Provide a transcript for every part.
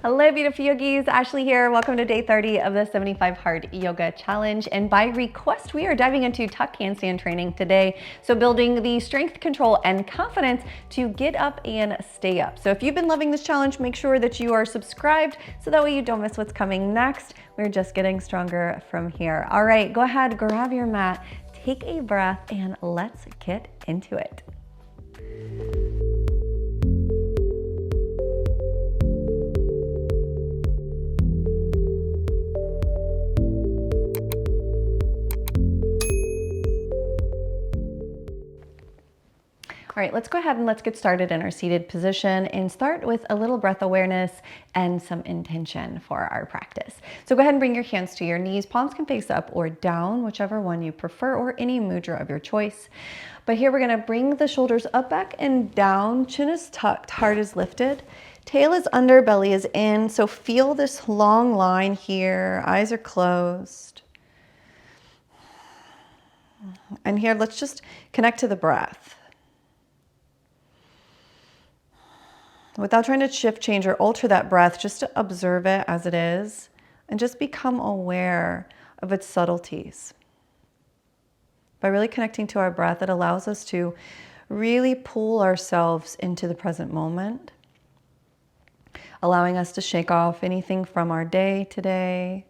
Hello, beautiful yogis. Ashley here. Welcome to day 30 of the 75 Hard Yoga Challenge. And by request, we are diving into tuck handstand training today. So building the strength, control, and confidence to get up and stay up. So if you've been loving this challenge, make sure that you are subscribed so that way you don't miss what's coming next. We're just getting stronger from here. All right, go ahead, grab your mat, take a breath, and let's get into it. All right, let's go ahead and let's get started in our seated position and start with a little breath awareness and some intention for our practice. So go ahead and bring your hands to your knees. Palms can face up or down, whichever one you prefer, or any mudra of your choice. But here we're gonna bring the shoulders up, back, and down. Chin is tucked, heart is lifted. Tail is under, belly is in. So feel this long line here. Eyes are closed. And here, let's just connect to the breath. Without trying to shift, change, or alter that breath, just to observe it as it is and just become aware of its subtleties. By really connecting to our breath, it allows us to really pull ourselves into the present moment, allowing us to shake off anything from our day today,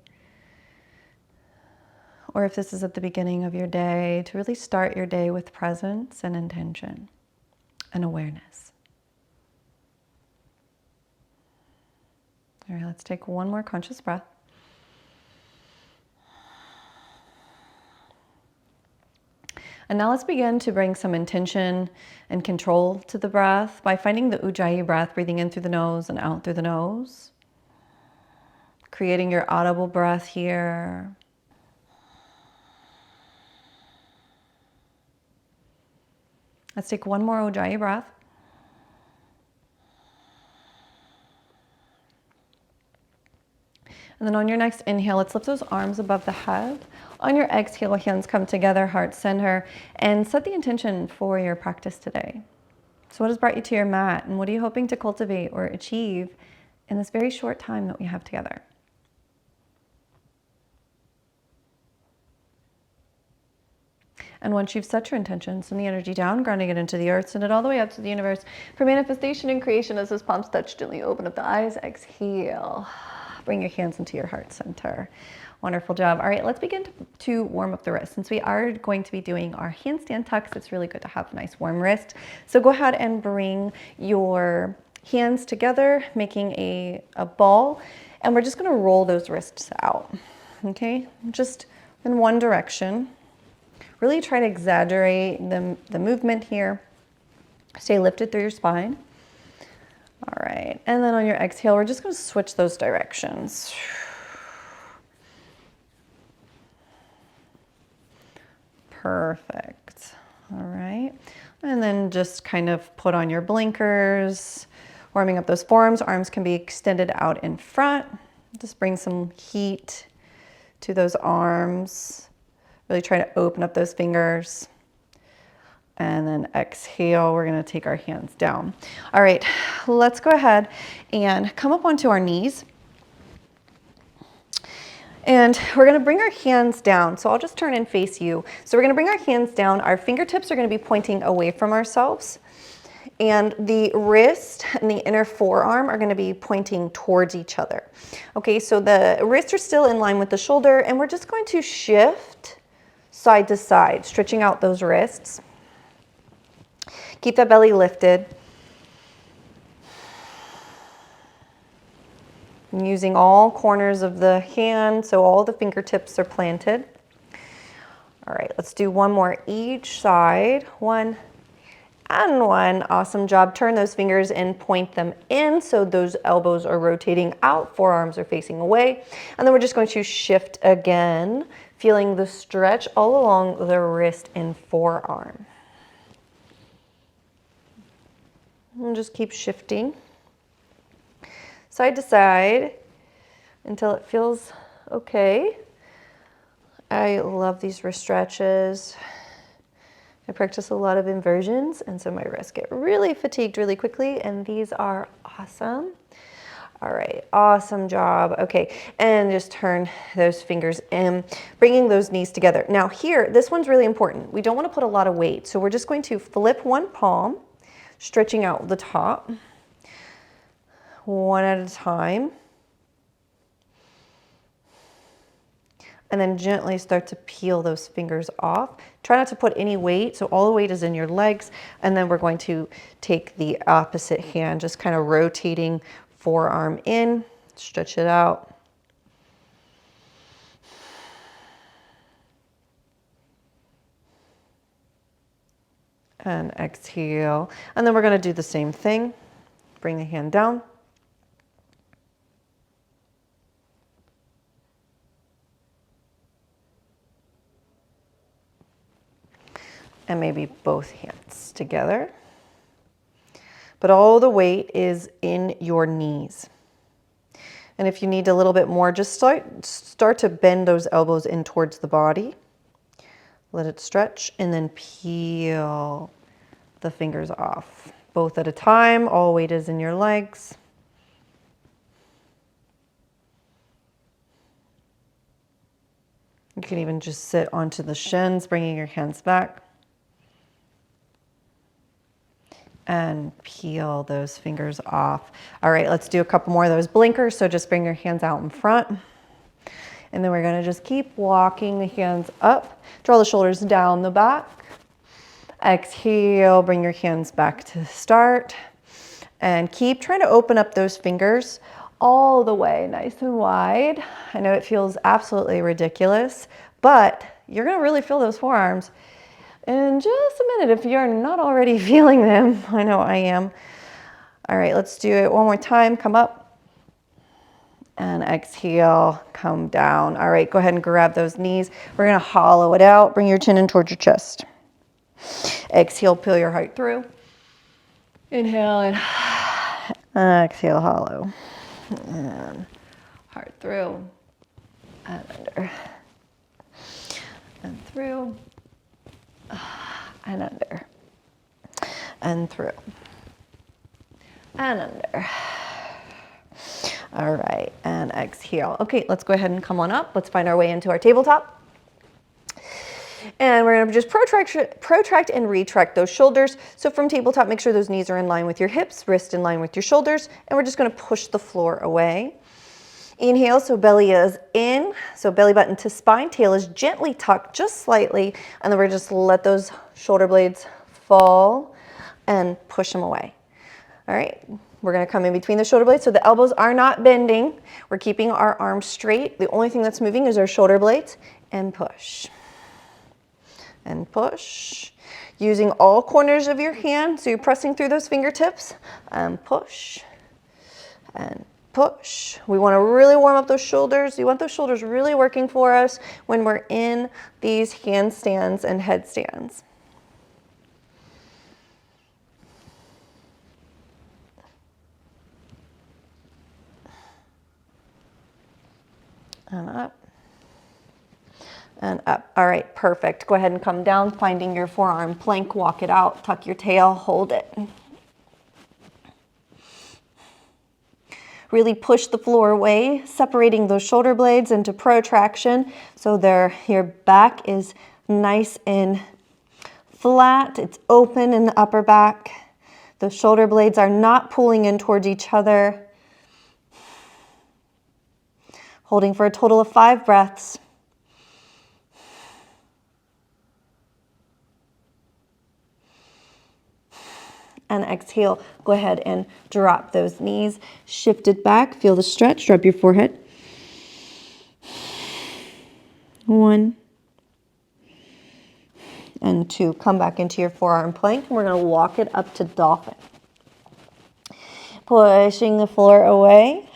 or if this is at the beginning of your day, to really start your day with presence and intention and awareness. All right, let's take one more conscious breath. And now let's begin to bring some intention and control to the breath by finding the Ujjayi breath, breathing in through the nose and out through the nose. Creating your audible breath here. Let's take one more Ujjayi breath. And then on your next inhale, let's lift those arms above the head. On your exhale, hands come together, heart center, and set the intention for your practice today. So what has brought you to your mat, and what are you hoping to cultivate or achieve in this very short time that we have together? And once you've set your intention, send the energy down, grounding it into the earth, send it all the way up to the universe for manifestation and creation. As those palms touch, gently open up the eyes, exhale. Bring your hands into your heart center. Wonderful job. All right, let's begin to warm up the wrist. Since we are going to be doing our handstand tucks, it's really good to have a nice warm wrist. So go ahead and bring your hands together, making a ball, and we're just gonna roll those wrists out, okay? Just in one direction. Really try to exaggerate the movement here. Stay lifted through your spine. All right, and then on your exhale, we're just gonna switch those directions. Perfect, all right. And then just kind of put on your blinkers, warming up those forearms. Arms can be extended out in front. Just bring some heat to those arms. Really try to open up those fingers. And then exhale, we're gonna take our hands down. All right, let's go ahead and come up onto our knees. And we're gonna bring our hands down. So I'll just turn and face you. So we're gonna bring our hands down. Our fingertips are gonna be pointing away from ourselves. And the wrist and the inner forearm are gonna be pointing towards each other. Okay, so the wrists are still in line with the shoulder, and we're just going to shift side to side, stretching out those wrists. Keep that belly lifted. I'm using all corners of the hand, so all the fingertips are planted. All right, let's do one more each side. One and one. Awesome job. Turn those fingers and point them in so those elbows are rotating out, forearms are facing away. And then we're just going to shift again, feeling the stretch all along the wrist and forearm. And just keep shifting side to side until it feels okay. I love these wrist stretches. I practice a lot of inversions, and so my wrists get really fatigued really quickly, and these are awesome. All right, awesome job. Okay, and just turn those fingers in, bringing those knees together. Now here, this one's really important. We don't want to put a lot of weight, so we're just going to flip one palm, stretching out the top, one at a time. And then gently start to peel those fingers off. Try not to put any weight, so all the weight is in your legs, and then we're going to take the opposite hand, just kind of rotating forearm in, stretch it out. And exhale. And then we're going to do the same thing. Bring the hand down. And maybe both hands together. But all the weight is in your knees. And if you need a little bit more, just start to bend those elbows in towards the body. Let it stretch and then peel the fingers off. Both at a time, all weight is in your legs. You can even just sit onto the shins, bringing your hands back. And peel those fingers off. All right, let's do a couple more of those blinkers. So just bring your hands out in front. And then we're gonna just keep walking the hands up. Draw the shoulders down the back. Exhale, bring your hands back to the start. And keep trying to open up those fingers all the way, nice and wide. I know it feels absolutely ridiculous, but you're gonna really feel those forearms in just a minute if you're not already feeling them. I know I am. All right, let's do it one more time. Come up and exhale, come down. All right, go ahead and grab those knees. We're gonna hollow it out. Bring your chin in towards your chest. Exhale, peel your heart through. Inhale and exhale, hollow. And heart through and under and through and under and through and under. All right, and exhale. Okay, let's go ahead and come on up. Let's find our way into our tabletop. And we're gonna just protract and retract those shoulders. So from tabletop, make sure those knees are in line with your hips, wrist in line with your shoulders, and we're just gonna push the floor away. Inhale, so belly is in, so belly button to spine, tail is gently tucked just slightly, and then we're just let those shoulder blades fall and push them away. All right, we're gonna come in between the shoulder blades, so the elbows are not bending. We're keeping our arms straight. The only thing that's moving is our shoulder blades, and push. And push. Using all corners of your hand, so you're pressing through those fingertips, and push, and push. We want to really warm up those shoulders. You want those shoulders really working for us when we're in these handstands and headstands. And up. And up. All right, perfect. Go ahead and come down, finding your forearm plank, walk it out, tuck your tail, hold it. Really push the floor away, separating those shoulder blades into protraction so your back is nice and flat. It's open in the upper back. The shoulder blades are not pulling in towards each other. Holding for a total of 5 breaths. And exhale, go ahead and drop those knees. Shift it back, feel the stretch, drop your forehead. 1 and 2. Come back into your forearm plank, and we're gonna walk it up to dolphin. Pushing the floor away.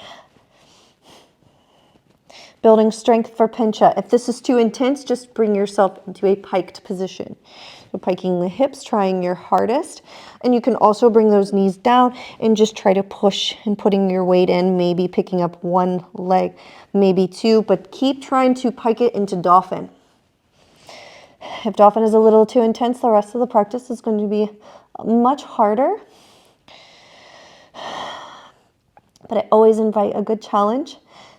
Building strength for pincha. If this is too intense, just bring yourself into a piked position. So piking the hips, trying your hardest. And you can also bring those knees down and just try to push and putting your weight in, maybe picking up 1 leg, maybe 2, but keep trying to pike it into dolphin. If dolphin is a little too intense, the rest of the practice is going to be much harder. But I always invite a good challenge.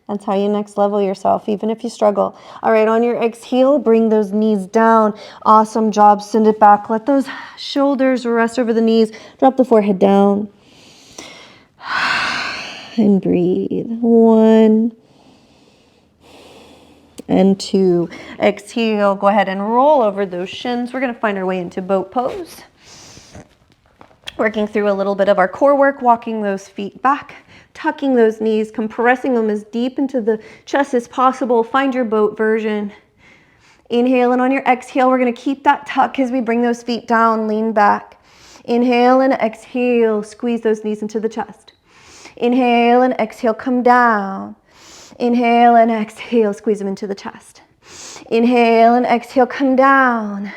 That's how you next level yourself, even if you struggle. All right, on your exhale, bring those knees down. Awesome job. Send it back. Let those shoulders rest over the knees. Drop the forehead down. And breathe. 1 and 2. Exhale. Go ahead and roll over those shins. We're going to find our way into boat pose. Working through a little bit of our core work, walking those feet back, tucking those knees, compressing them as deep into the chest as possible. Find your boat version. Inhale, and on your exhale, we're going to keep that tuck as we bring those feet down, lean back. Inhale and exhale, squeeze those knees into the chest. Inhale and exhale, come down. Inhale and exhale, squeeze them into the chest. Inhale and exhale, come down.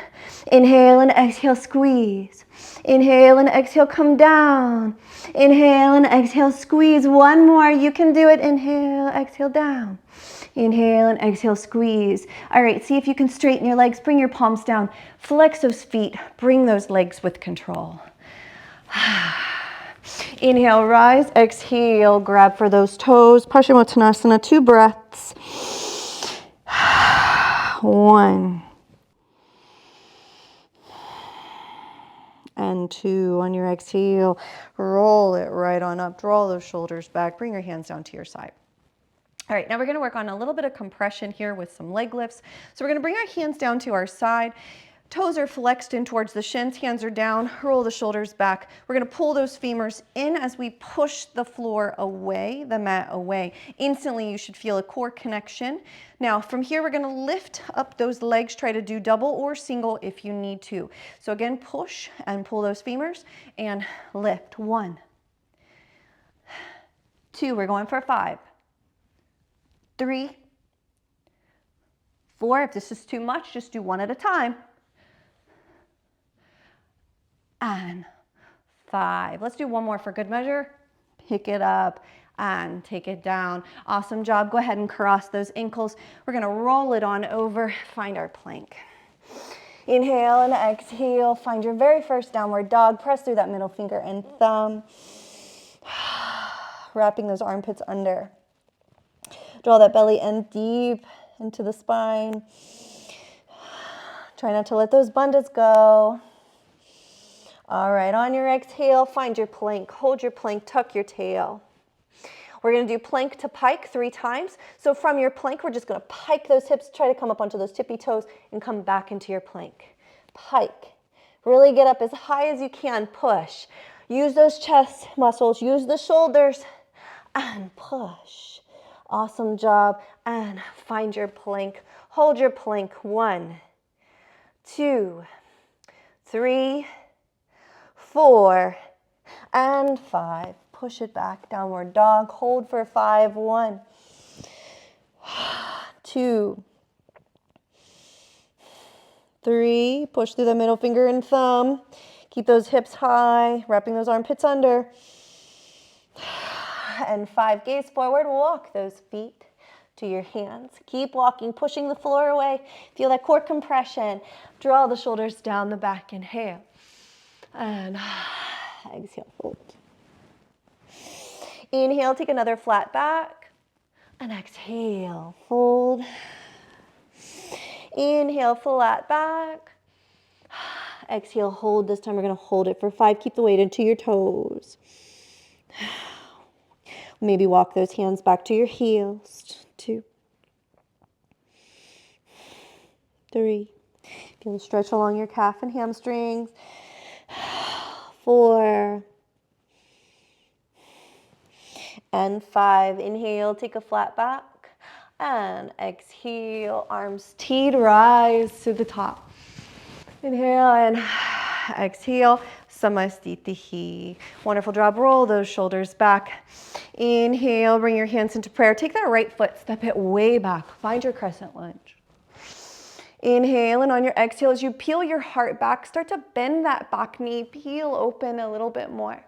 Inhale and exhale, squeeze. Inhale and exhale, come down. Inhale and exhale, squeeze. One more, you can do it. Inhale, exhale, down. Inhale and exhale, squeeze. All right, see if you can straighten your legs, bring your palms down, flex those feet, bring those legs with control. Inhale, rise, exhale, grab for those toes, Paschimottanasana, 2 breaths. 1 and 2. On your exhale, roll it right on up, draw those shoulders back, bring your hands down to your side. All right, now we're gonna work on a little bit of compression here with some leg lifts. So we're gonna bring our hands down to our side. Toes are flexed in towards the shins, hands are down, roll the shoulders back. We're gonna pull those femurs in as we push the floor away, the mat away. Instantly, you should feel a core connection. Now, from here, we're gonna lift up those legs, try to do double or single if you need to. So again, push and pull those femurs and lift. 1, 2, we're going for 5, 3, 4. If this is too much, just do 1 at a time. And 5. Let's do 1 more for good measure. Pick it up and take it down. Awesome job. Go ahead and cross those ankles. We're going to roll it on over, find our plank. Inhale and exhale. Find your very first downward dog. Press through that middle finger and thumb. Wrapping those armpits under. Draw that belly in deep into the spine. Try not to let those bandhas go. All right, on your exhale, find your plank. Hold your plank, tuck your tail. We're gonna do plank to pike 3 times. So from your plank, we're just gonna pike those hips, try to come up onto those tippy toes and come back into your plank. Pike. Really get up as high as you can, push. Use those chest muscles, use the shoulders, and push. Awesome job, and find your plank. Hold your plank, 1, 2, 3, 4, and 5. Push it back, downward dog. Hold for 5, 1, 2, 3. Push through the middle finger and thumb. Keep those hips high, wrapping those armpits under. And 5, gaze forward, walk those feet to your hands. Keep walking, pushing the floor away. Feel that core compression. Draw the shoulders down the back, inhale. And exhale, fold. Inhale, take another flat back. And exhale, fold. Inhale, flat back. Exhale, hold. This time we're going to hold it for 5. Keep the weight into your toes. Maybe walk those hands back to your heels. 2, 3. Feel the stretch along your calf and hamstrings. 4. And 5. Inhale, take a flat back. And exhale, arms teed, rise to the top. Inhale and exhale, Samastitihi. Wonderful job. Roll those shoulders back. Inhale, bring your hands into prayer. Take that right foot, step it way back. Find your crescent lunge. Inhale, and on your exhale, as you peel your heart back, start to bend that back knee, peel open a little bit more.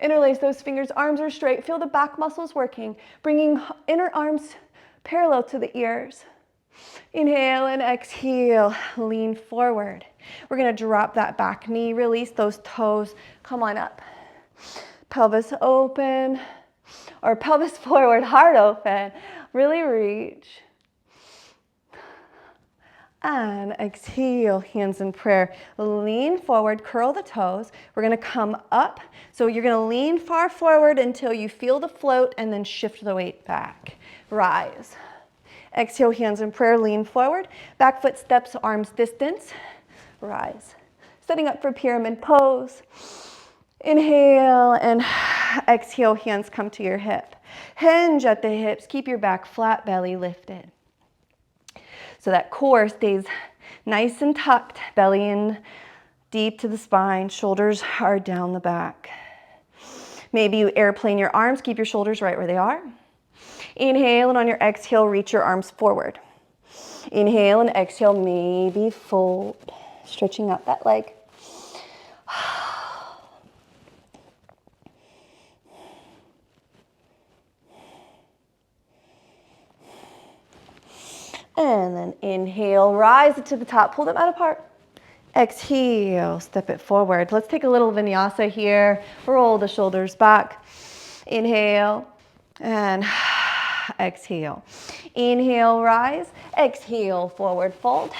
Interlace those fingers, arms are straight. Feel the back muscles working, bringing inner arms parallel to the ears. Inhale and exhale, lean forward. We're gonna drop that back knee, release those toes, come on up. Pelvis open, Or pelvis forward, heart open. Really reach. And exhale, hands in prayer. Lean forward, curl the toes. We're gonna come up. So you're gonna lean far forward until you feel the float and then shift the weight back. Rise. Exhale, hands in prayer, lean forward. Back foot steps, arms distance. Rise. Setting up for pyramid pose. Inhale and exhale, hands come to your hip. Hinge at the hips, keep your back flat, belly lifted. So that core stays nice and tucked, belly in deep to the spine, shoulders are down the back. Maybe you airplane your arms, keep your shoulders right where they are. Inhale, and on your exhale, reach your arms forward. Inhale and exhale, maybe fold, stretching out that leg. And then inhale, rise it to the top, pull them out apart. Exhale, step it forward. Let's take a little vinyasa here. Roll the shoulders back. Inhale and exhale. Inhale, rise. Exhale, forward fold.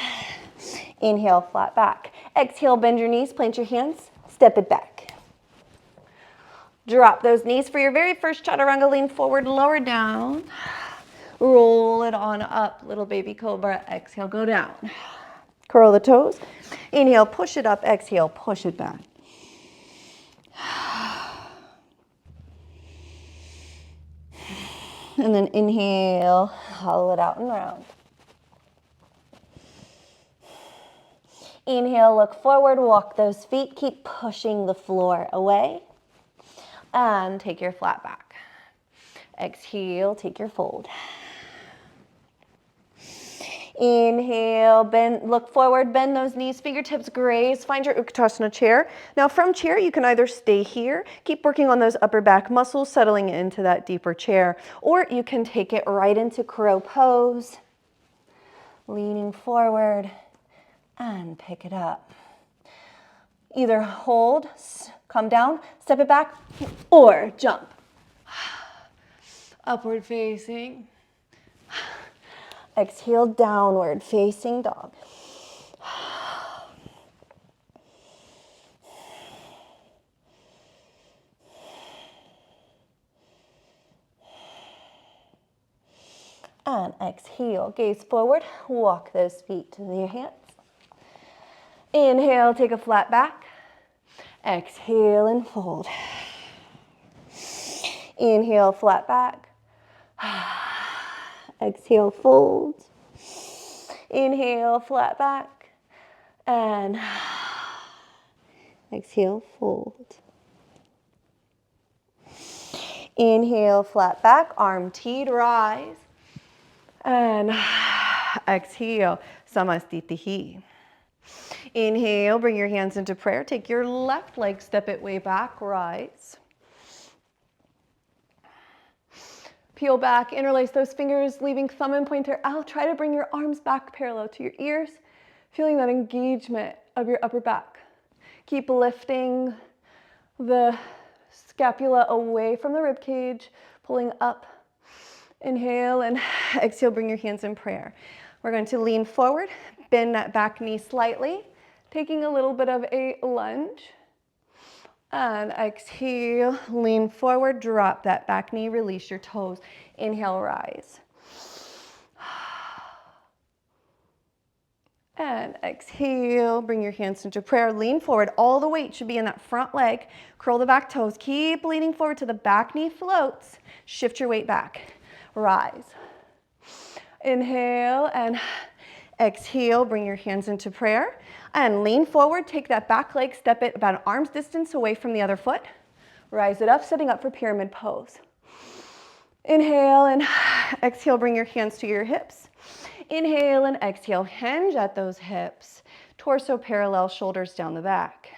Inhale, flat back. Exhale, bend your knees, plant your hands, step it back. Drop those knees for your very first chaturanga. Lean forward, lower down. Roll it on up, little baby cobra. Exhale, go down. Curl the toes. Inhale, push it up. Exhale, push it back. And then inhale, hollow it out and round. Inhale, look forward, walk those feet. Keep pushing the floor away. And take your flat back. Exhale, take your fold. Inhale, bend, look forward, bend those knees, fingertips graze, find your Utkatasana chair. Now from chair, you can either stay here, keep working on those upper back muscles, settling into that deeper chair, or you can take it right into crow pose, leaning forward and pick it up. Either hold, come down, step it back, or jump. Upward facing. Exhale, downward facing dog. And exhale, gaze forward, walk those feet to your hands. Inhale, take a flat back. Exhale and fold. Inhale, flat back. Exhale, fold. Inhale, flat back. And exhale, fold. Inhale, flat back, arm teed, rise. And exhale, samastitihi. Inhale, bring your hands into prayer. Take your left leg, step it way back, rise. Peel back, interlace those fingers, leaving thumb and pointer out. Try to bring your arms back parallel to your ears, feeling that engagement of your upper back. Keep lifting the scapula away from the rib cage, pulling up. Inhale and exhale, bring your hands in prayer. We're going to lean forward, bend that back knee slightly, taking a little bit of a lunge. And exhale, lean forward, drop that back knee, release your toes. Inhale, rise. And exhale, bring your hands into prayer. Lean forward, all the weight should be in that front leg. Curl the back toes, keep leaning forward to the back knee floats. Shift your weight back, rise. Inhale and exhale, bring your hands into prayer. And lean forward, take that back leg, step it about an arm's distance away from the other foot. Rise it up, setting up for pyramid pose. Inhale and exhale, bring your hands to your hips. Inhale and exhale, hinge at those hips. Torso parallel, shoulders down the back.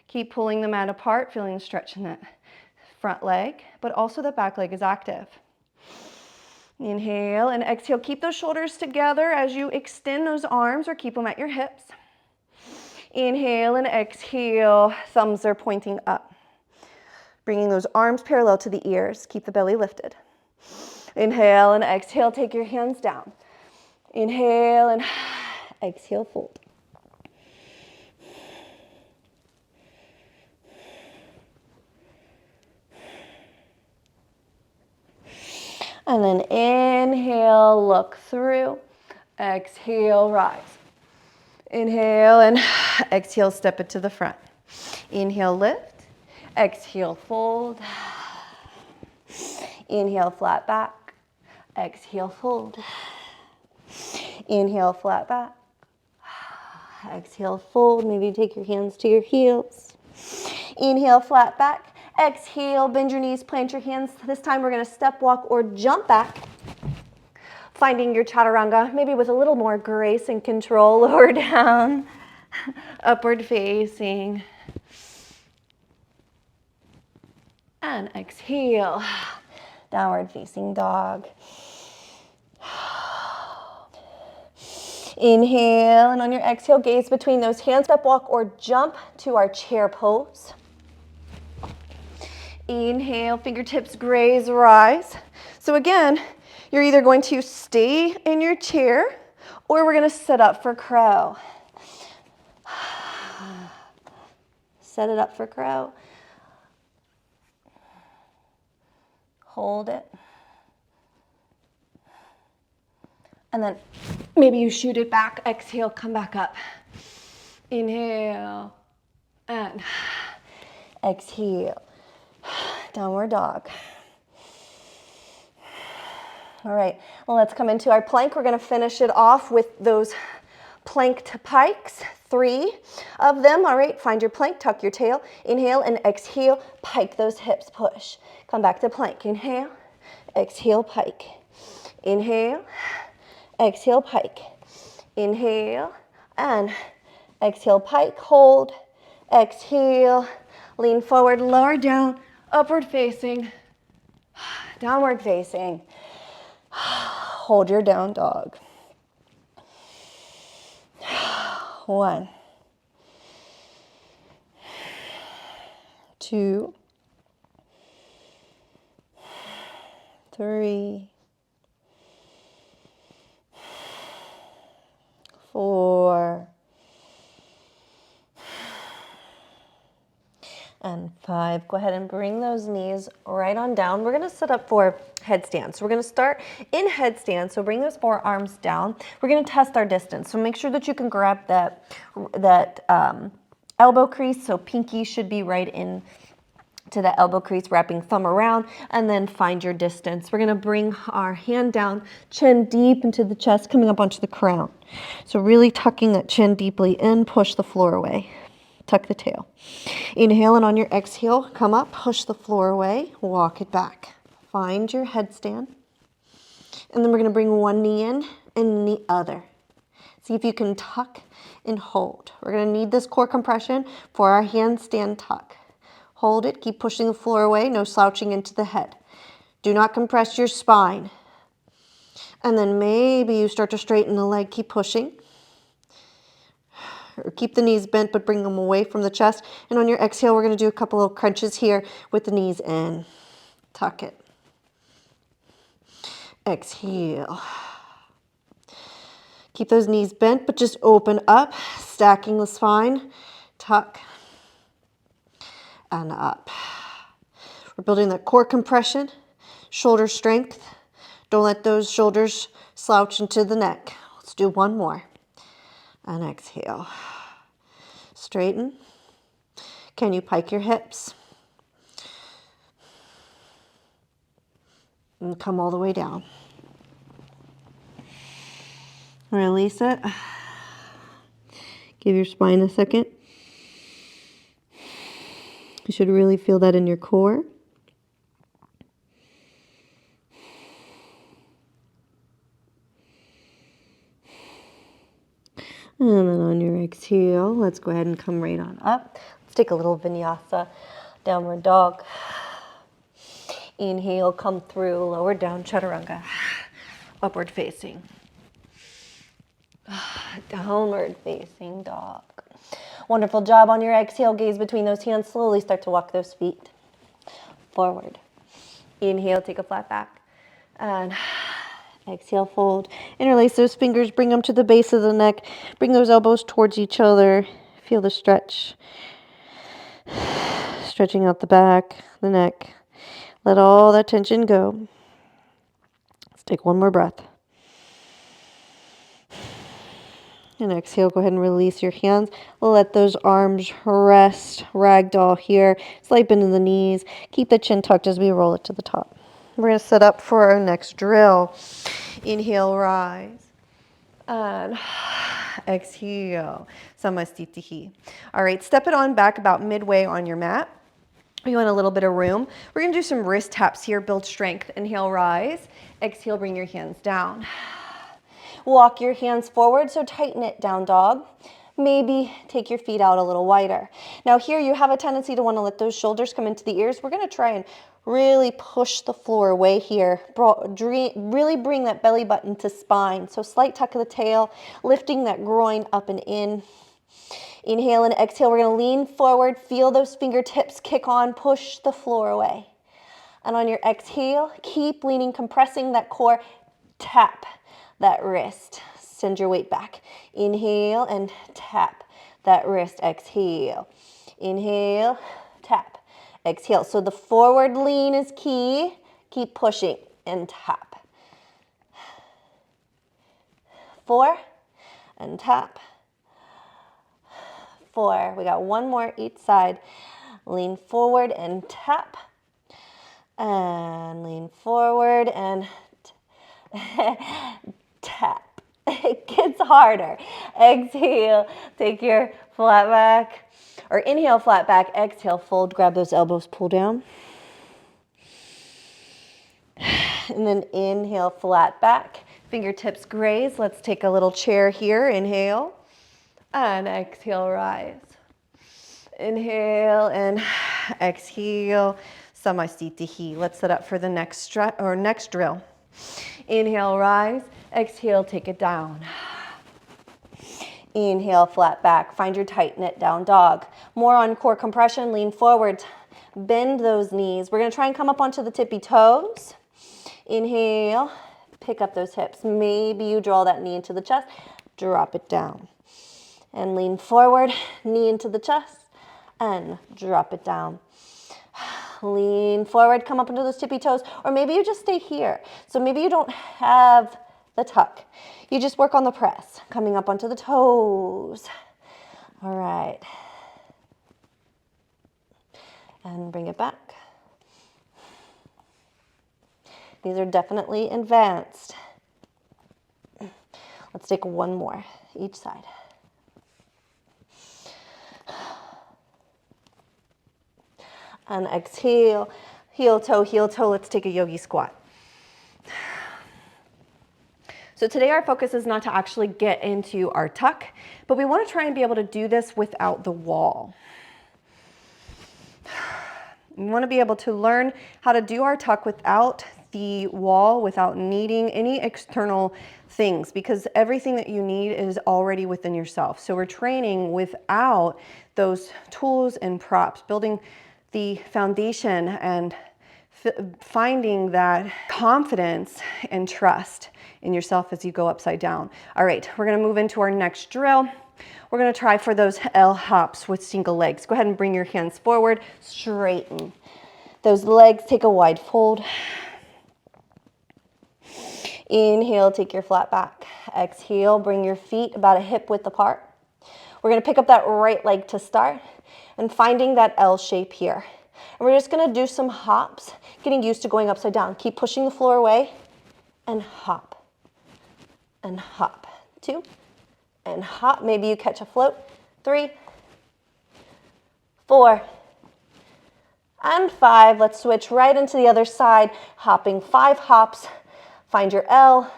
Keep pulling the mat apart, feeling the stretch in that front leg, but also the back leg is active. Inhale and exhale, keep those shoulders together as you extend those arms or keep them at your hips. Inhale and exhale, thumbs are pointing up. Bringing those arms parallel to the ears. Keep the belly lifted. Inhale and exhale, take your hands down. Inhale and exhale, fold. And then inhale, look through. Exhale, rise. Inhale and exhale, step it to the front. Inhale, lift. Exhale, fold. Inhale, flat back. Exhale, fold. Inhale, flat back. Exhale, fold. Maybe take your hands to your heels. Inhale, flat back. Exhale, bend your knees, plant your hands. This time we're going to step, walk, or jump back. Finding your chaturanga, maybe with a little more grace and control. Lower down, upward facing. And exhale, downward facing dog. Inhale, and on your exhale, gaze between those hands. Step, walk, or jump to our chair pose. Inhale, fingertips graze, rise. So again, you're either going to stay in your chair or we're going to sit up for crow. Set it up for crow. Hold it. And then maybe you shoot it back. Exhale, come back up. Inhale and exhale. Downward dog. All right, well, let's come into our plank. We're going to finish it off with those planked pikes, 3 of them. All right, find your plank, tuck your tail. Inhale and exhale, pike those hips, push. Come back to plank. Inhale, exhale, pike. Inhale, exhale, pike. Inhale and exhale, pike. Hold, exhale, lean forward, lower down, upward facing, downward facing. Hold your down dog. 1, 2, 3, 4, and 5. Go ahead and bring those knees right on down. We're going to set up for headstand. So we're going to start in headstand. So bring those forearms down. We're going to test our distance. So make sure that you can grab that elbow crease. So pinky should be right in to the elbow crease, wrapping thumb around, and then find your distance. We're going to bring our hand down, chin deep into the chest, coming up onto the crown. So really tucking that chin deeply in, push the floor away. Tuck the tail. Inhale, and on your exhale, come up, push the floor away, walk it back. Find your headstand. And then we're going to bring one knee in and the other. See if you can tuck and hold. We're going to need this core compression for our handstand tuck. Hold it, keep pushing the floor away, no slouching into the head. Do not compress your spine. And then maybe you start to straighten the leg, keep pushing. Or keep the knees bent, but bring them away from the chest. And on your exhale, we're going to do a couple of crunches here with the knees in. Tuck it. Exhale. Keep those knees bent, but just open up, stacking the spine. Tuck and up. We're building that core compression, shoulder strength. Don't let those shoulders slouch into the neck. Let's do one more. And exhale. Straighten. Can you pike your hips? And come all the way down. Release it. Give your spine a second. You should really feel that in your core. And then on your exhale, let's go ahead and come right on up. Let's take a little vinyasa, downward dog. Inhale, come through, lower down, chaturanga. Upward facing. Downward facing dog. Wonderful job. On your exhale, gaze between those hands. Slowly start to walk those feet. forward. Inhale, take a flat back. And exhale, fold. Interlace those fingers, bring them to the base of the neck. Bring those elbows towards each other. Feel the stretch. Stretching out the back, the neck. Let all that tension go. Let's take one more breath. And exhale, go ahead and release your hands. Let those arms rest. Ragdoll here. Slight bend in the knees. Keep the chin tucked as we roll it to the top. We're going to set up for our next drill. Inhale, rise. And exhale. Samastitihi. All right, step it on back about midway on your mat. You want a little bit of room. We're going to do some wrist taps here, build strength. Inhale, rise. Exhale, bring your hands down. Walk your hands forward, so tighten it, down dog. Maybe take your feet out a little wider. Now here you have a tendency to want to let those shoulders come into the ears. We're going to try and really push the floor away here. Really bring that belly button to spine. So slight tuck of the tail, lifting that groin up and in. Inhale and exhale. We're going to lean forward. Feel those fingertips kick on. Push the floor away. And on your exhale, keep leaning, compressing that core. Tap that wrist. Send your weight back. Inhale and tap that wrist. Exhale. Inhale, tap. Exhale. So the forward lean is key. Keep pushing and tap. 4 and tap. 4. We got one more each side. Lean forward and tap. And lean forward and tap. It gets harder. Exhale, take your flat back, or inhale, flat back, exhale, fold, grab those elbows, pull down. And then inhale, flat back, fingertips graze. Let's take a little chair here. Inhale, and exhale, rise. Inhale, and exhale, Samastitihi. Let's set up for the next drill. Inhale, rise. Exhale, take it down. Inhale, flat back. Find your tight knit down dog. More on core compression. Lean forward. Bend those knees. We're going to try and come up onto the tippy toes. Inhale. Pick up those hips. Maybe you draw that knee into the chest. Drop it down. And lean forward. Knee into the chest. And drop it down. Lean forward, come up into those tippy toes, or maybe you just stay here. So maybe you don't have the tuck. You just work on the press, coming up onto the toes. All right. And bring it back. These are definitely advanced. Let's take one more, each side. And exhale, heel toe, heel toe. Let's take a yogi squat. So today our focus is not to actually get into our tuck, but we want to try and be able to do this without the wall. We want to be able to learn how to do our tuck without the wall, without needing any external things, because everything that you need is already within yourself. So we're training without those tools and props, building the foundation and finding that confidence and trust in yourself as you go upside down. All right, we're going to move into our next drill. We're going to try for those L hops with single legs. Go ahead and bring your hands forward, straighten those legs, take a wide fold. Inhale, take your flat back. Exhale, bring your feet about a hip width apart. We're going to pick up that right leg to start and finding that L shape here. And we're just going to do some hops, getting used to going upside down. Keep pushing the floor away and hop and hop. 2 and hop. Maybe you catch a float. 3, 4, and 5. Let's switch right into the other side, hopping 5 hops. Find your L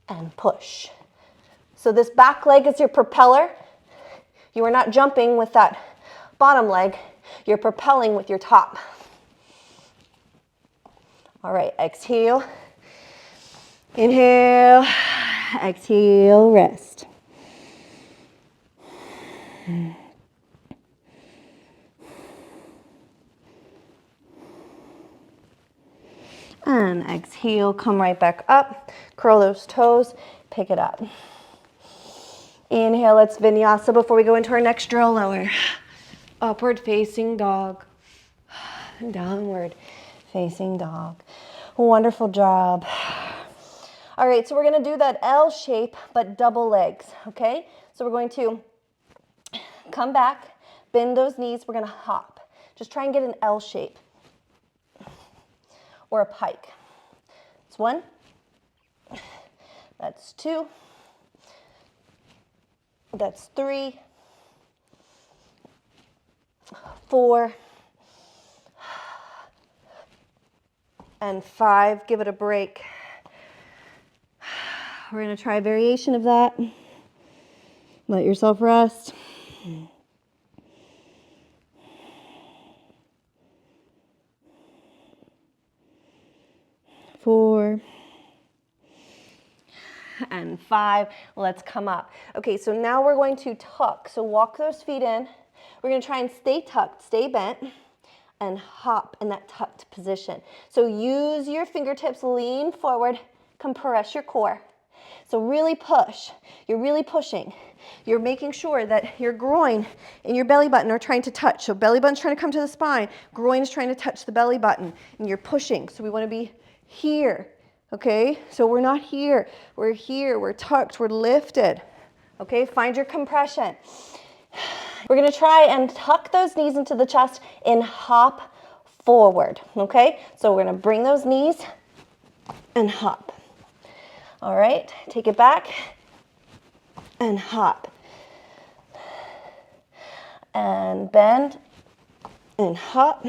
and push. So this back leg is your propeller. You are not jumping with that bottom leg. You're propelling with your top. All right, exhale. Inhale. Exhale, rest. And exhale, come right back up. Curl those toes, pick it up. Inhale, let's vinyasa before we go into our next drill. Lower. Upward facing dog. Downward facing dog. Wonderful job. All right, so we're gonna do that L shape, but double legs, okay? So we're going to come back, bend those knees, we're gonna hop. Just try and get an L shape or a pike. That's 1, that's 2, that's 3, 4, and 5. Give it a break. We're gonna try a variation of that. Let yourself rest. 4 and 5. Let's come up. Okay, so now we're going to tuck. So walk those feet in. We're going to try and stay tucked, stay bent, and hop in that tucked position. So use your fingertips, lean forward, compress your core. So really push. You're really pushing. You're making sure that your groin and your belly button are trying to touch. So belly button's trying to come to the spine. Groin is trying to touch the belly button. And you're pushing. So we want to be here. Okay? So we're not here. We're here. We're tucked. We're lifted. Okay? Find your compression. We're going to try and tuck those knees into the chest and hop forward. Okay? So we're going to bring those knees and hop. All right, take it back and hop. And bend and hop.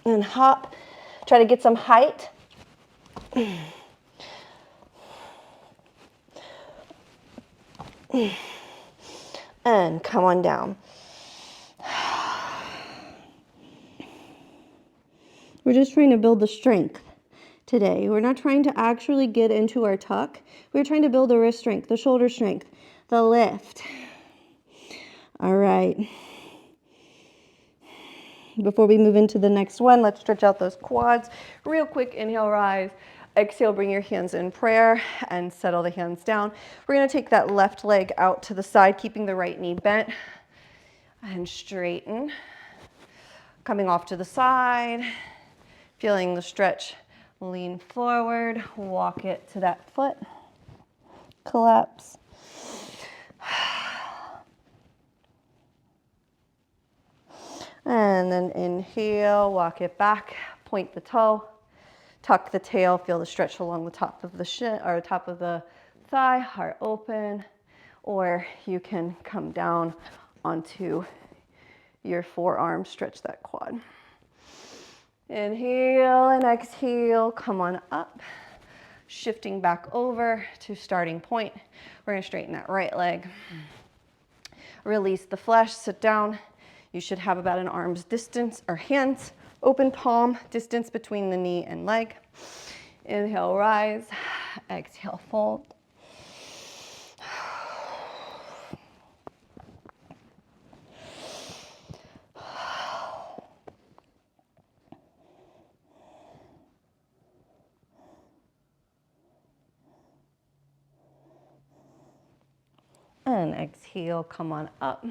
And hop. Try to get some height. And come on down. We're just trying to build the strength today. We're not trying to actually get into our tuck. We're trying to build the wrist strength, the shoulder strength, the lift. All right. Before we move into the next one, let's stretch out those quads. Real quick, inhale, rise. Exhale, bring your hands in prayer and settle the hands down. We're going to take that left leg out to the side, keeping the right knee bent. And straighten. Coming off to the side. Feeling the stretch. Lean forward, walk it to that foot, collapse. And then inhale, walk it back, point the toe, tuck the tail, feel the stretch along the top of the shin or top of the thigh, heart open, or you can come down onto your forearm, stretch that quad. Inhale and exhale, come on up. Shifting back over to starting point. We're gonna straighten that right leg. Release the flesh, sit down. You should have about an arm's distance or hands, open palm distance between the knee and leg. Inhale, rise. Exhale, fold. And exhale, come on up.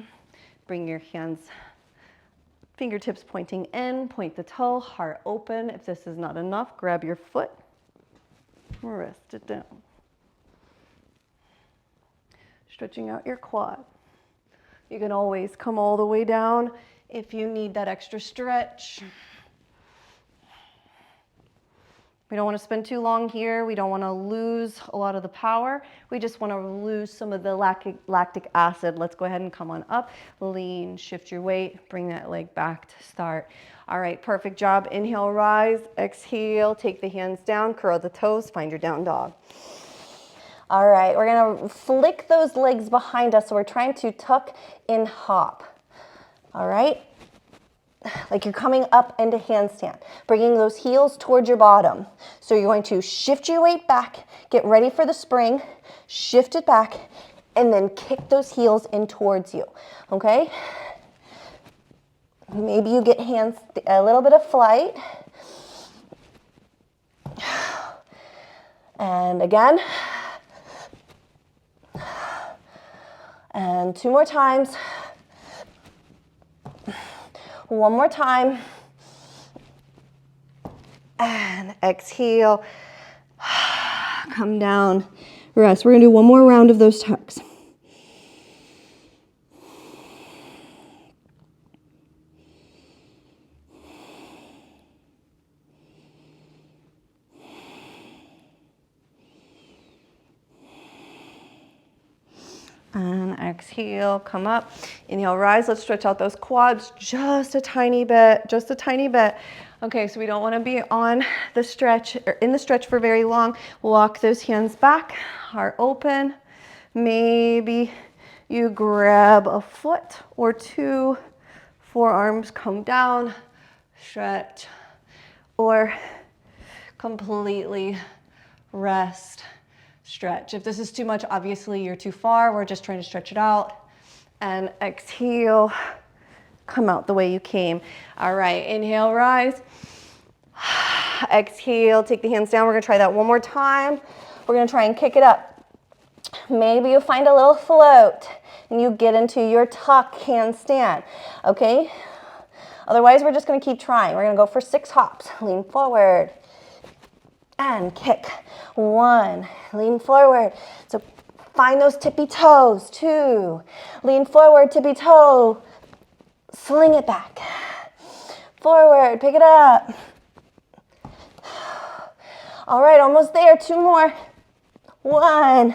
Bring your hands, fingertips pointing in, point the toe, heart open. If this is not enough, grab your foot, rest it down. Stretching out your quad. You can always come all the way down if you need that extra stretch. We don't want to spend too long here. We don't want to lose a lot of the power. We just want to lose some of the lactic acid. Let's go ahead and come on up. Lean, shift your weight, bring that leg back to start. All right, perfect job. Inhale, rise. Exhale, take the hands down, curl the toes, find your down dog. All right, we're going to flick those legs behind us. So we're trying to tuck and hop. All right. Like you're coming up into handstand, bringing those heels towards your bottom. So you're going to shift your weight back, get ready for the spring, shift it back, and then kick those heels in towards you, okay? Maybe you get hands, a little bit of flight. And again. And 2 more times. One more time. And exhale. Come down. Rest. We're going to do one more round of those tucks. And exhale, come up. Inhale, rise. Let's stretch out those quads just a tiny bit, just a tiny bit. Okay, so we don't want to be on the stretch or in the stretch for very long. Walk those hands back, heart open. Maybe you grab a foot or two, forearms come down, stretch, or completely rest. Stretch. If this is too much, obviously you're too far. We're just trying to stretch it out. And exhale, come out the way you came. All right, inhale, rise. Exhale, take the hands down. We're gonna try that one more time. We're gonna try and kick it up. Maybe you find a little float and you get into your tuck handstand, okay? Otherwise, we're just gonna keep trying. We're gonna go for 6 hops. Lean forward. And kick. 1, lean forward. So find those tippy toes. 2, lean forward, tippy toe. Sling it back. Forward, pick it up. All right, almost there. 2 more. 1.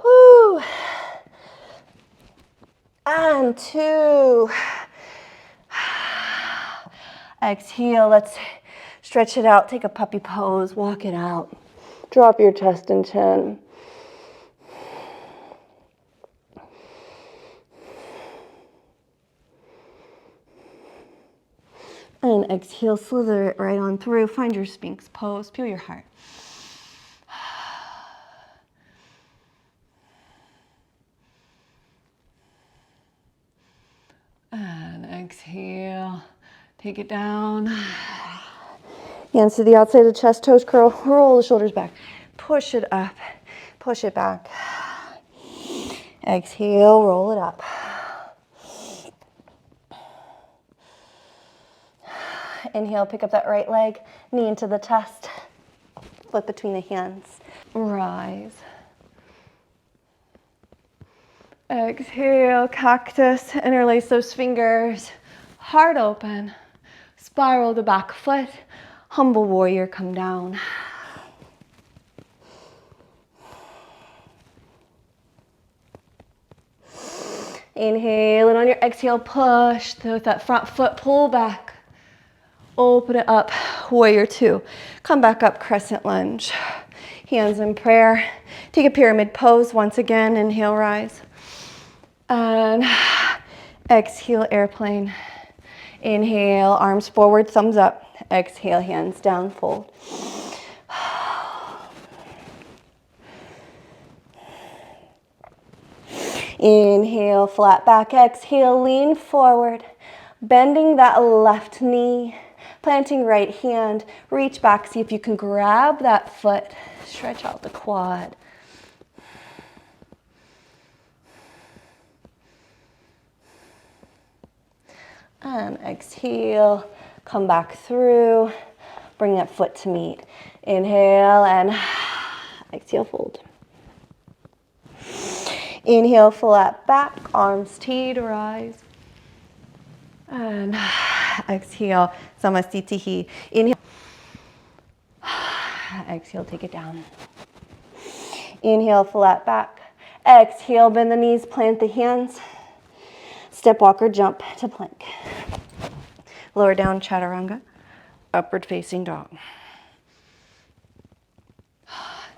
Whoo. And 2. Exhale, let's stretch it out. Take a puppy pose. Walk it out. Drop your chest and chin. And exhale, slither it right on through. Find your Sphinx pose. Feel your heart. And exhale. Take it down. Hands to the outside of the chest, toes curl. Roll the shoulders back. Push it up. Push it back. Exhale, roll it up. Inhale, pick up that right leg, knee into the chest, foot between the hands. Rise. Exhale, cactus, interlace those fingers, heart open, spiral the back foot, humble warrior, come down. Inhale, and on your exhale, push with that front foot, pull back. Open it up, warrior 2. Come back up, crescent lunge. Hands in prayer. Take a pyramid pose once again. Inhale, rise. And exhale, airplane. Inhale, arms forward, thumbs up. Exhale, hands down, fold. Inhale, flat back. Exhale, lean forward. Bending that left knee. Planting right hand, reach back, see if you can grab that foot, stretch out the quad. And exhale, come back through, bring that foot to meet. Inhale and exhale, fold. Inhale, flat back, arms teed, rise. And exhale, Samasthiti. Inhale. Exhale, take it down. Inhale, flat back. Exhale, bend the knees, plant the hands. Step, walk, or jump to plank. Lower down, chaturanga. Upward facing dog.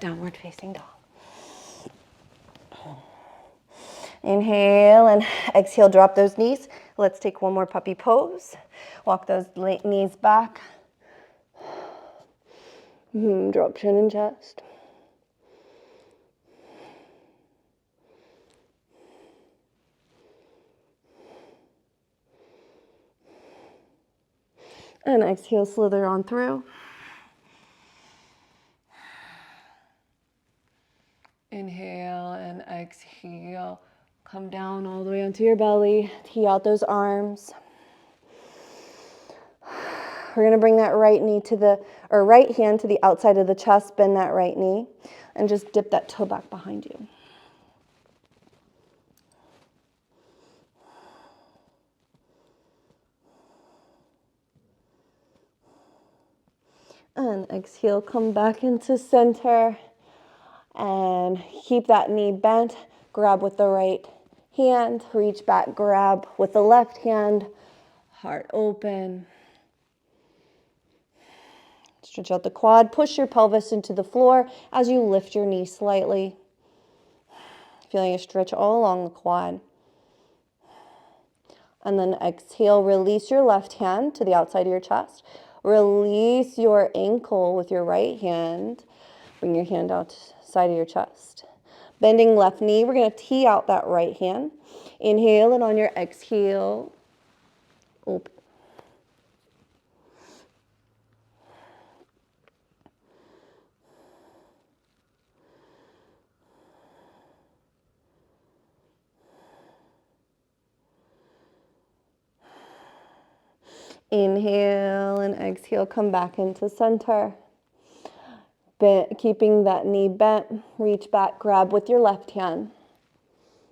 Downward facing dog. Inhale and exhale, drop those knees. Let's take one more puppy pose. Walk those knees back. Drop chin and chest. And exhale, slither on through. Inhale and exhale. Come down all the way onto your belly. Tee out those arms. We're going to bring that right hand to the outside of the chest, bend that right knee, and just dip that toe back behind you. And exhale, come back into center, and keep that knee bent. Grab with the right hand, reach back, grab with the left hand, heart open. Stretch out the quad, push your pelvis into the floor as you lift your knee slightly. Feeling a stretch all along the quad. And then exhale, release your left hand to the outside of your chest. Release your ankle with your right hand. Bring your hand outside of your chest. Bending left knee, we're going to tee out that right hand. Inhale, and on your exhale, open. Inhale and exhale, come back into center. Keeping that knee bent, reach back, grab with your left hand.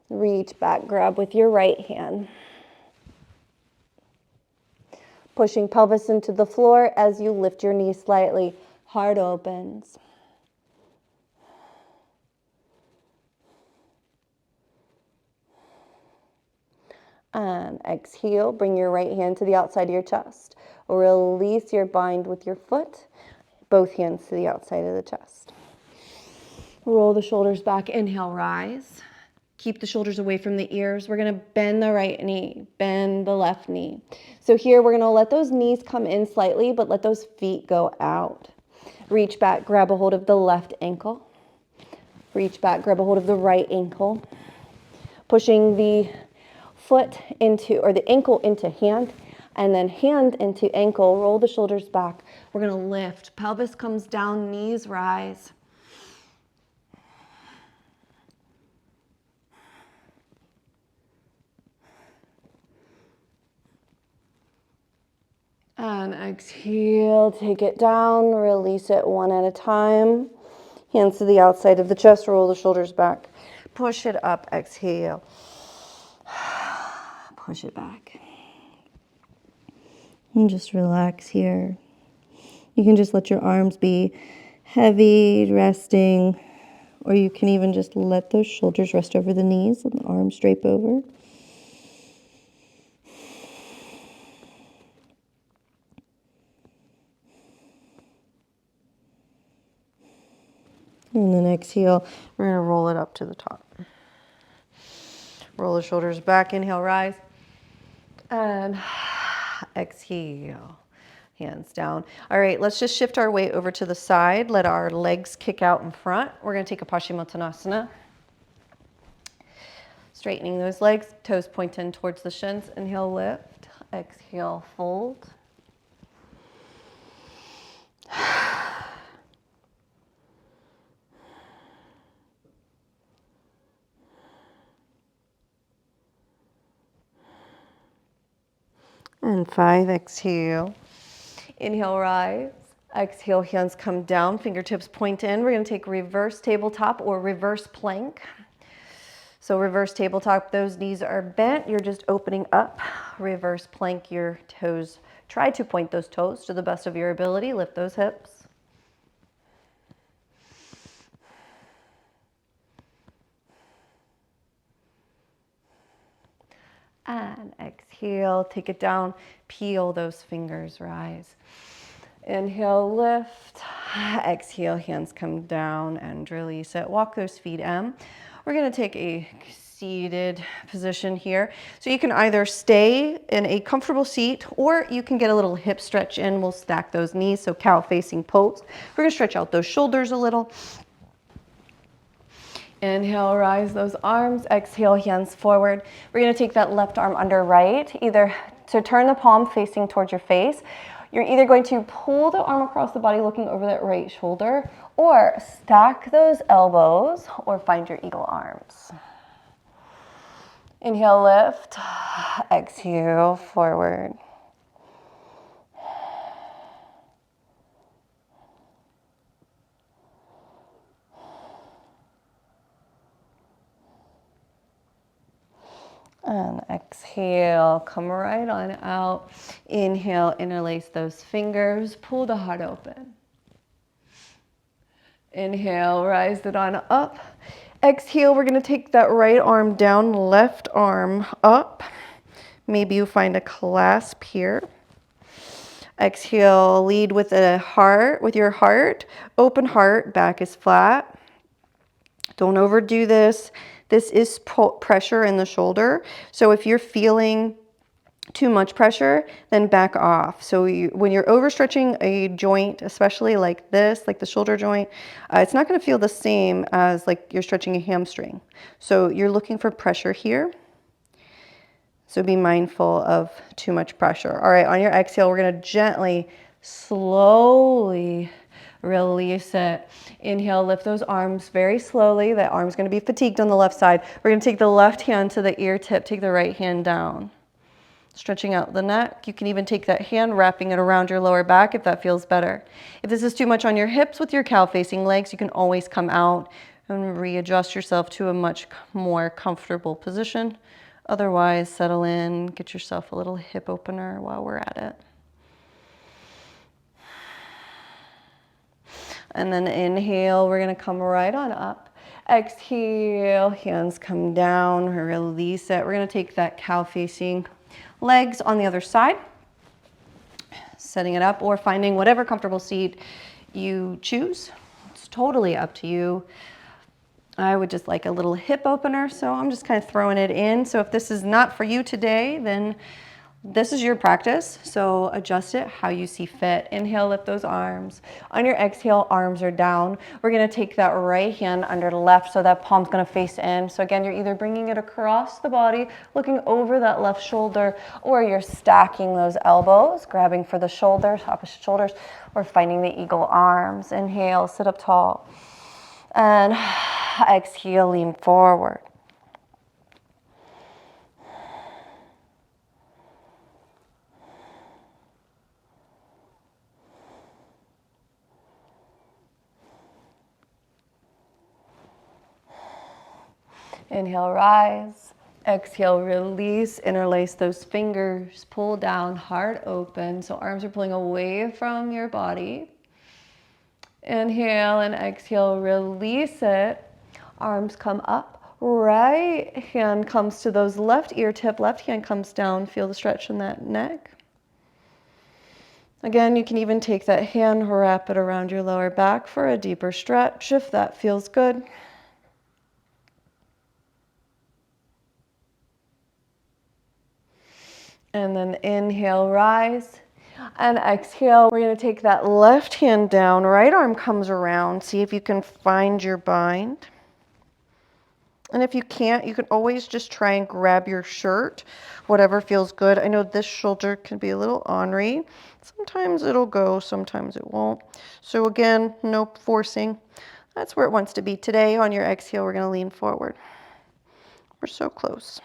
Reach back, grab with your right hand. Pushing pelvis into the floor as you lift your knee slightly. Heart opens. And exhale, bring your right hand to the outside of your chest. Release your bind with your foot, both hands to the outside of the chest. Roll the shoulders back, inhale, rise. Keep the shoulders away from the ears. We're gonna bend the right knee, bend the left knee. So here we're gonna let those knees come in slightly, but let those feet go out. Reach back, grab a hold of the left ankle. Reach back, grab a hold of the right ankle. Pushing the foot into, or the ankle into hand, and then hand into ankle. Roll the shoulders back. We're gonna lift. Pelvis comes down, knees rise. And exhale, take it down, release it one at a time. Hands to the outside of the chest, roll the shoulders back. Push it up, exhale. Push it back. And just relax here. You can just let your arms be heavy, resting, or you can even just let those shoulders rest over the knees and the arms drape over. And then exhale, we're going to roll it up to the top. Roll the shoulders back, inhale, rise. And exhale, hands down. All right, let's just shift our weight over to the side. Let our legs kick out in front. We're going to take a Paschimottanasana. Straightening those legs, toes point in towards the shins. Inhale, lift. Exhale, fold. And 5, exhale. Inhale, rise. Exhale, hands come down, fingertips point in. We're going to take reverse tabletop or reverse plank. So reverse tabletop, those knees are bent. You're just opening up. Reverse plank, your toes. Try to point those toes to the best of your ability. Lift those hips. And exhale, take it down, peel those fingers, rise. Inhale, lift. Exhale, hands come down and release it. Walk those feet in. We're going to take a seated position here. So you can either stay in a comfortable seat or you can get a little hip stretch in. We'll stack those knees, so cow facing pose. We're going to stretch out those shoulders a little. Inhale, rise those arms. Exhale, hands forward. We're going to take that left arm under right, either to turn the palm facing towards your face. You're either going to pull the arm across the body looking over that right shoulder, or stack those elbows, or find your eagle arms. Inhale, lift. Exhale, forward. And exhale, come right on out. Inhale, interlace those fingers, pull the heart open. Inhale, rise it on up. Exhale, we're gonna take that right arm down, left arm up. Maybe you find a clasp here. Exhale, lead with a heart, with your heart. Open heart, back is flat. Don't overdo this. This is pressure in the shoulder. So if you're feeling too much pressure, then back off. So when you're overstretching a joint, especially like this, like the shoulder joint, it's not going to feel the same as like you're stretching a hamstring. So you're looking for pressure here. So be mindful of too much pressure. All right, on your exhale, we're going to gently, slowly release it. Inhale, lift those arms very slowly. That arm's going to be fatigued on the left side. We're going to take the left hand to the ear tip, take the right hand down. Stretching out the neck. You can even take that hand, wrapping it around your lower back if that feels better. If this is too much on your hips with your cow-facing legs, you can always come out and readjust yourself to a much more comfortable position. Otherwise, settle in, get yourself a little hip opener while we're at it. And then inhale, we're gonna come right on up. Exhale, hands come down, release it. We're gonna take that cow-facing legs on the other side, setting it up or finding whatever comfortable seat you choose. It's totally up to you. I would just like a little hip opener, so I'm just kind of throwing it in. So if this is not for you today, then this is your practice, so adjust it how you see fit. Inhale, lift those arms. On your exhale, arms are down. We're gonna take that right hand under the left, so that palm's gonna face in. So again, you're either bringing it across the body, looking over that left shoulder, or you're stacking those elbows, grabbing for the shoulders, opposite shoulders, or finding the eagle arms. Inhale, sit up tall. And exhale, lean forward. Inhale, rise. Exhale, release. Interlace those fingers. Pull down, heart open. So arms are pulling away from your body. Inhale and exhale, release it. Arms come up. Right hand comes to those left ear tip. Left hand comes down. Feel the stretch in that neck. Again, you can even take that hand, wrap it around your lower back for a deeper stretch if that feels good. And then inhale, rise. And exhale, we're gonna take that left hand down, right arm comes around. See if you can find your bind. And if you can't, you can always just try and grab your shirt, whatever feels good. I know this shoulder can be a little ornery. Sometimes it'll go, sometimes it won't. So again, no forcing. That's where it wants to be. Today on your exhale, we're gonna lean forward. We're so close.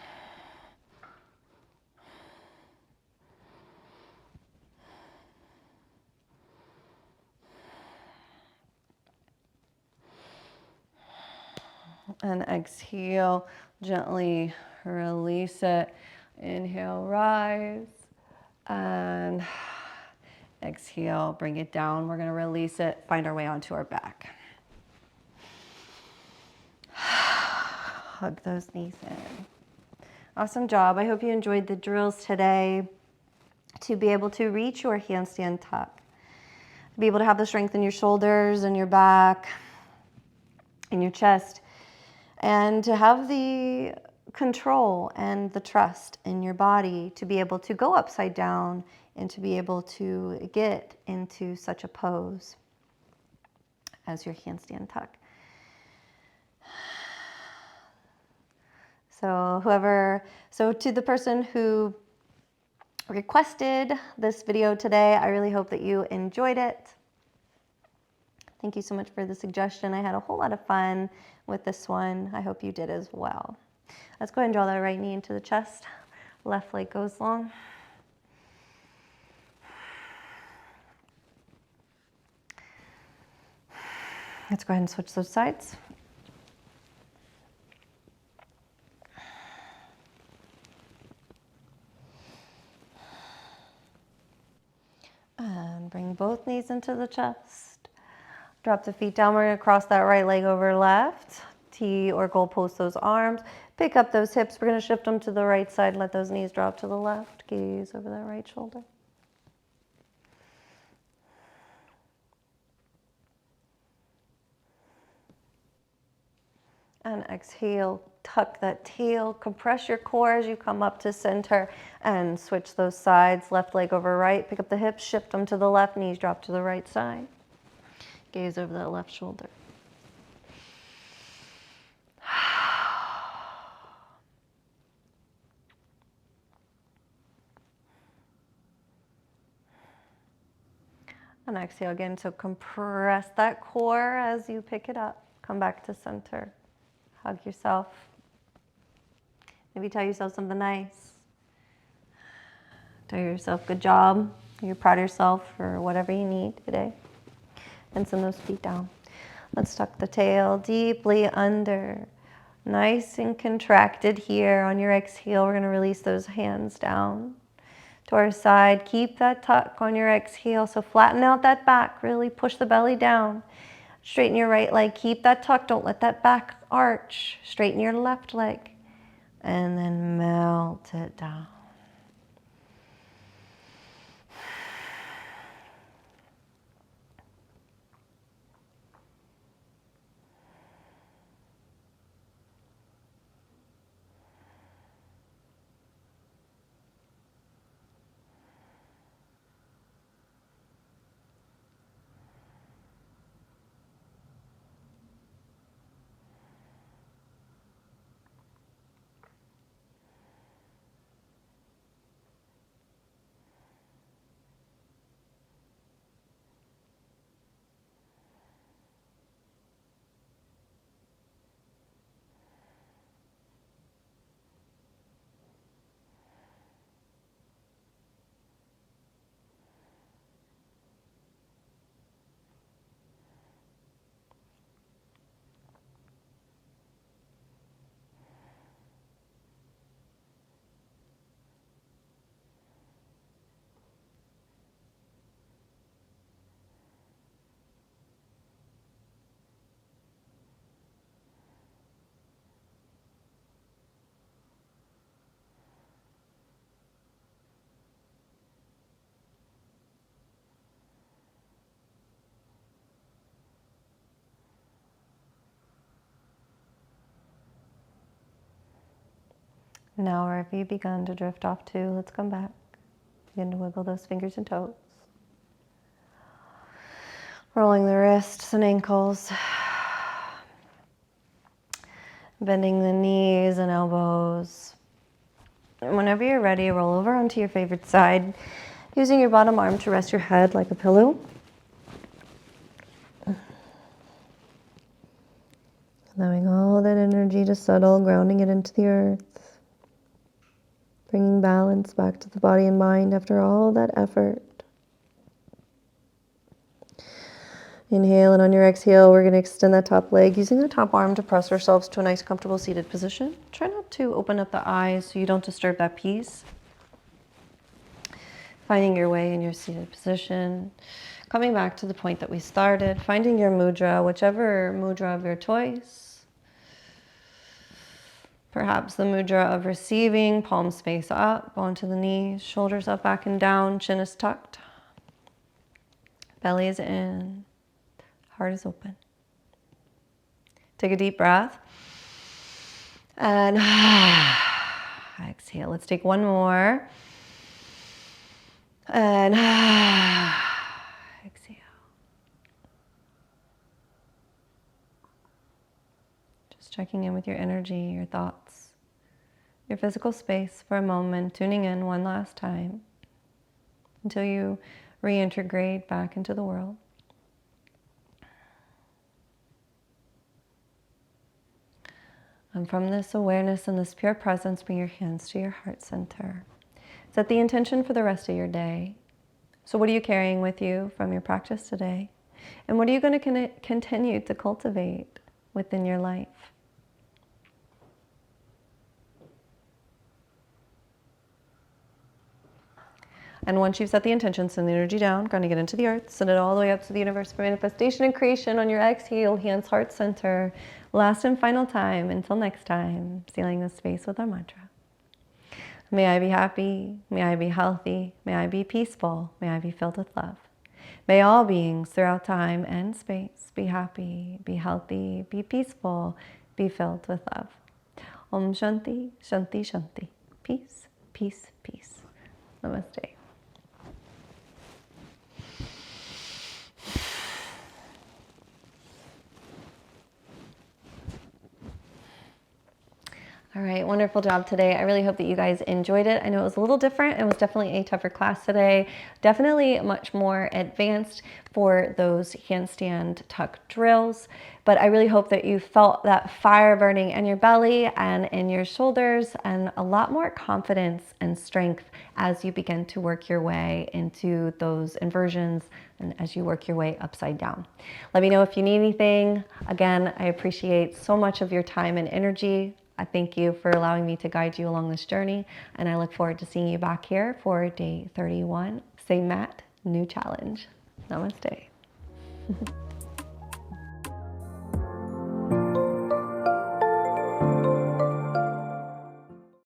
And exhale, gently release it. Inhale, rise. And exhale, bring it down. We're gonna release it, find our way onto our back. Hug those knees in. Awesome job. I hope you enjoyed the drills today to be able to reach your handstand tuck. To be able to have the strength in your shoulders and your back, in your chest, and to have the control and the trust in your body to be able to go upside down and to be able to get into such a pose as your handstand tuck. So to the person who requested this video today. I really hope that you enjoyed it. Thank you so much for the suggestion. I had a whole lot of fun with this one. I hope you did as well. Let's go ahead and draw that right knee into the chest. Left leg goes long. Let's go ahead and switch those sides. And bring both knees into the chest. Drop the feet down. We're going to cross that right leg over left. T or goalpost those arms. Pick up those hips. We're going to shift them to the right side. Let those knees drop to the left. Gaze over that right shoulder. And exhale, tuck that tail, compress your core as you come up to center and switch those sides, left leg over right, pick up the hips, shift them to the left, knees drop to the right side. Gaze over that left shoulder. And exhale again, so compress that core as you pick it up. Come back to center. Hug yourself. Maybe tell yourself something nice. Tell yourself good job. You're proud of yourself for whatever you need today. And send those feet down. Let's tuck the tail deeply under. Nice and contracted here. On your exhale, we're going to release those hands down to our side. Keep that tuck on your exhale. So flatten out that back. Really push the belly down. Straighten your right leg. Keep that tuck. Don't let that back arch. Straighten your left leg. And then melt it down. Now wherever you've begun to drift off to, let's come back. Begin to wiggle those fingers and toes. Rolling the wrists and ankles. Bending the knees and elbows. And whenever you're ready, roll over onto your favorite side, using your bottom arm to rest your head like a pillow. Allowing all that energy to settle, grounding it into the earth. Bringing balance back to the body and mind after all that effort. Inhale, and on your exhale, we're going to extend that top leg, using the top arm to press ourselves to a nice, comfortable seated position. Try not to open up the eyes so you don't disturb that peace. Finding your way in your seated position. Coming back to the point that we started, finding your mudra, whichever mudra of your choice. Perhaps the mudra of receiving, palms face up, onto the knees, shoulders up, back and down, chin is tucked. Belly is in, heart is open. Take a deep breath. And exhale. Let's take one more. And exhale. Just checking in with your energy, your thoughts, your physical space for a moment, tuning in one last time. until you reintegrate back into the world. And from this awareness and this pure presence, bring your hands to your heart center. Set the intention for the rest of your day. So what are you carrying with you from your practice today? And what are you going to continue to cultivate within your life? And once you've set the intention, send the energy down, going to get into the earth, send it all the way up to the universe for manifestation and creation on your exhale, hands, heart center. Last and final time, until next time, sealing this space with our mantra. May I be happy, may I be healthy, may I be peaceful, may I be filled with love. May all beings throughout time and space be happy, be healthy, be peaceful, be filled with love. Om Shanti, Shanti, Shanti. Peace, peace, peace. Namaste. All right, wonderful job today. I really hope that you guys enjoyed it. I know it was a little different. It was definitely a tougher class today. Definitely much more advanced for those handstand tuck drills. But I really hope that you felt that fire burning in your belly and in your shoulders, and a lot more confidence and strength as you begin to work your way into those inversions and as you work your way upside down. Let me know if you need anything. Again, I appreciate so much of your time and energy. I thank you for allowing me to guide you along this journey, and I look forward to seeing you back here for day 31. Same mat, new challenge. Namaste.